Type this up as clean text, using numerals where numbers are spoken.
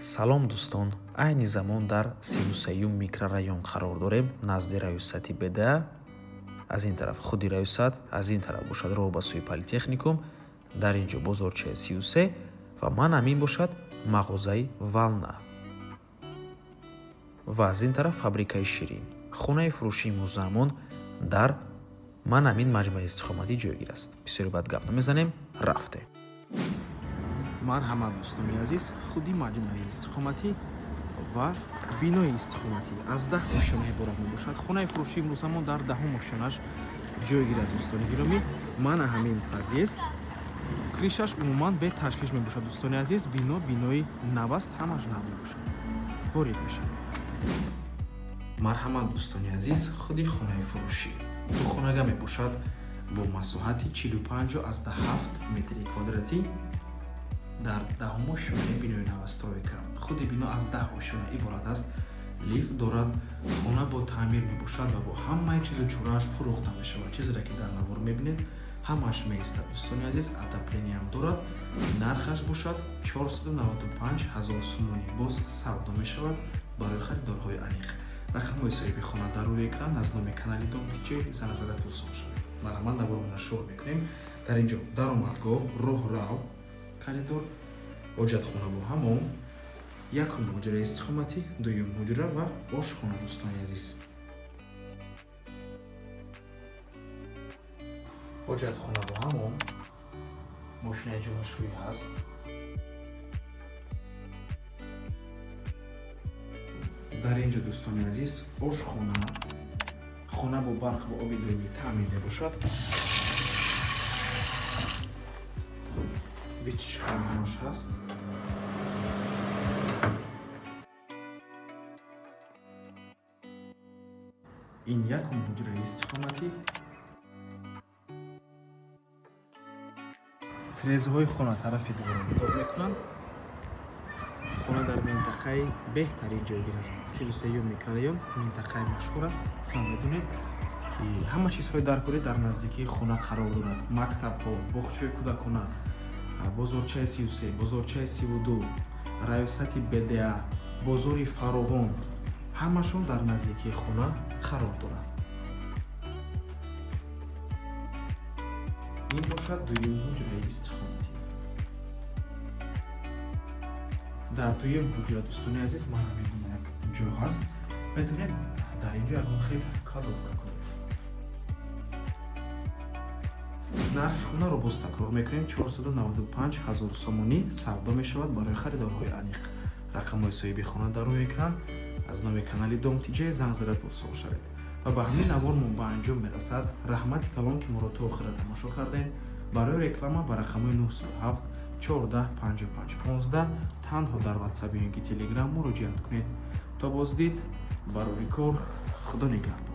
салом дӯстон, айни замон дар 33-ум микрорайон қарор дорем, назди раёсати БДА. Аз ин тараф худи раёсат, аз ин тараф бошад роҳ ба сӯи политехникум, дар ин ҷо бозорчаи 33 ва ман амин бошад мағозаи Вална. Ва аз ин тараф фабрикаи ширин. хонаи фурӯшии имрӯзамон дар ман амин маҷмӯи истихоматӣ ҷойгир аст. Бисёре бад гап намезанем, рафтем. марҳамат дӯстони азиз, худи маҷмӯи истихоматӣ ва бинои истихоматӣ аз 10 ошёна иборат мебошад. хонаи фурӯшии имрӯзамон дар 10-ум ошёнаш ҷойгир аст. дӯстони гиромӣ, мана ҳамин подъезд кришаш умуман бе ташвиш мебошад. дӯстони азиз, бинои нав аст, ҳамаш нав мебошад. ворид мешавем. марҳамат дӯстони азиз, худи хонаи фурӯшӣ духонага мебошад бо масоҳати 45-7 метри квадратӣ дар 10-ум ошёнаи бинои новостройка. худи бино аз 10 ошёна иборат аст. лифт дорад, хона бо таъмир мебошад ва бо ҳамаи чизу чорааш фурӯхта мешавад. чизеро ки дар навор мебинед ҳамааш меистад. дӯстони азиз, отоплениям дорад. нархаш бошад 495 000 сомонӣ. боз савдо мешавад барои харидорҳои аниқ. рақамҳои соҳиби хона дар рӯи экран аз номи канали Домтиче занг зада пурсон шавед. марҳамат, наворона шур мекунем. дар ин ҷо даромадгоҳ, роҳрав, коридор, ҳоҷатхона бо ҳаммом, якум ҳуҷраи истихоматӣ, дуюм ҳуҷра ва ошхона. дӯстони азиз, ҳоҷатхона бо ҳаммом, мошинаи ҷоҳашӯӣ ҳаст. дар ин ҷо дӯстони азиз, ошхона, хона бо барқ ва оби доимӣ таъмин мебошад. витишкаи ҳамаш ҳаст. ин якум ҳуҷраи истихоматӣ. фрезаҳои хона тарафи дивор нигоҳ мекунанд. хона дар минтақаи беҳтарин ҷойгир аст. 33-ум микрорайон минтақаи машҳур аст. ҳам медонед ки ҳама чизҳои даркорӣ дар наздикии хона қарор дорад. мактабҳо, боғчаи кӯдакона, бозорчаи 33, бозорчаи 32, раёсати БДА, бозори Фаровон, ҳамашон дар наздикии хона қарор дорад. ин бошад дуюм ҳуҷраи истихоматӣ. дар дуюм ҳуҷра, дӯстони азиз, мана мегӯна як ҷо ҳаст. метавонед дар ин ҷо ягон хел кадовка кунед. нархи хонаро боз такрор мекунем. 495 000 сомонӣ савдо мешавад барои харидорҳои аниқ. рақамҳои соҳиби хона дар рӯи экран. аз номи канали Домтиче занг зада пурсон шавед. ва ба ҳамин навормон ба анҷом мерасад. раҳмати калон ки моро то охира тамошо кардем. барои реклама ба рақамҳои 907 14 55 15 танҳо дар ватсап ё ин ки телеграм муроҷиат кунед. то боздид, барори кор, худо нигаҳбон.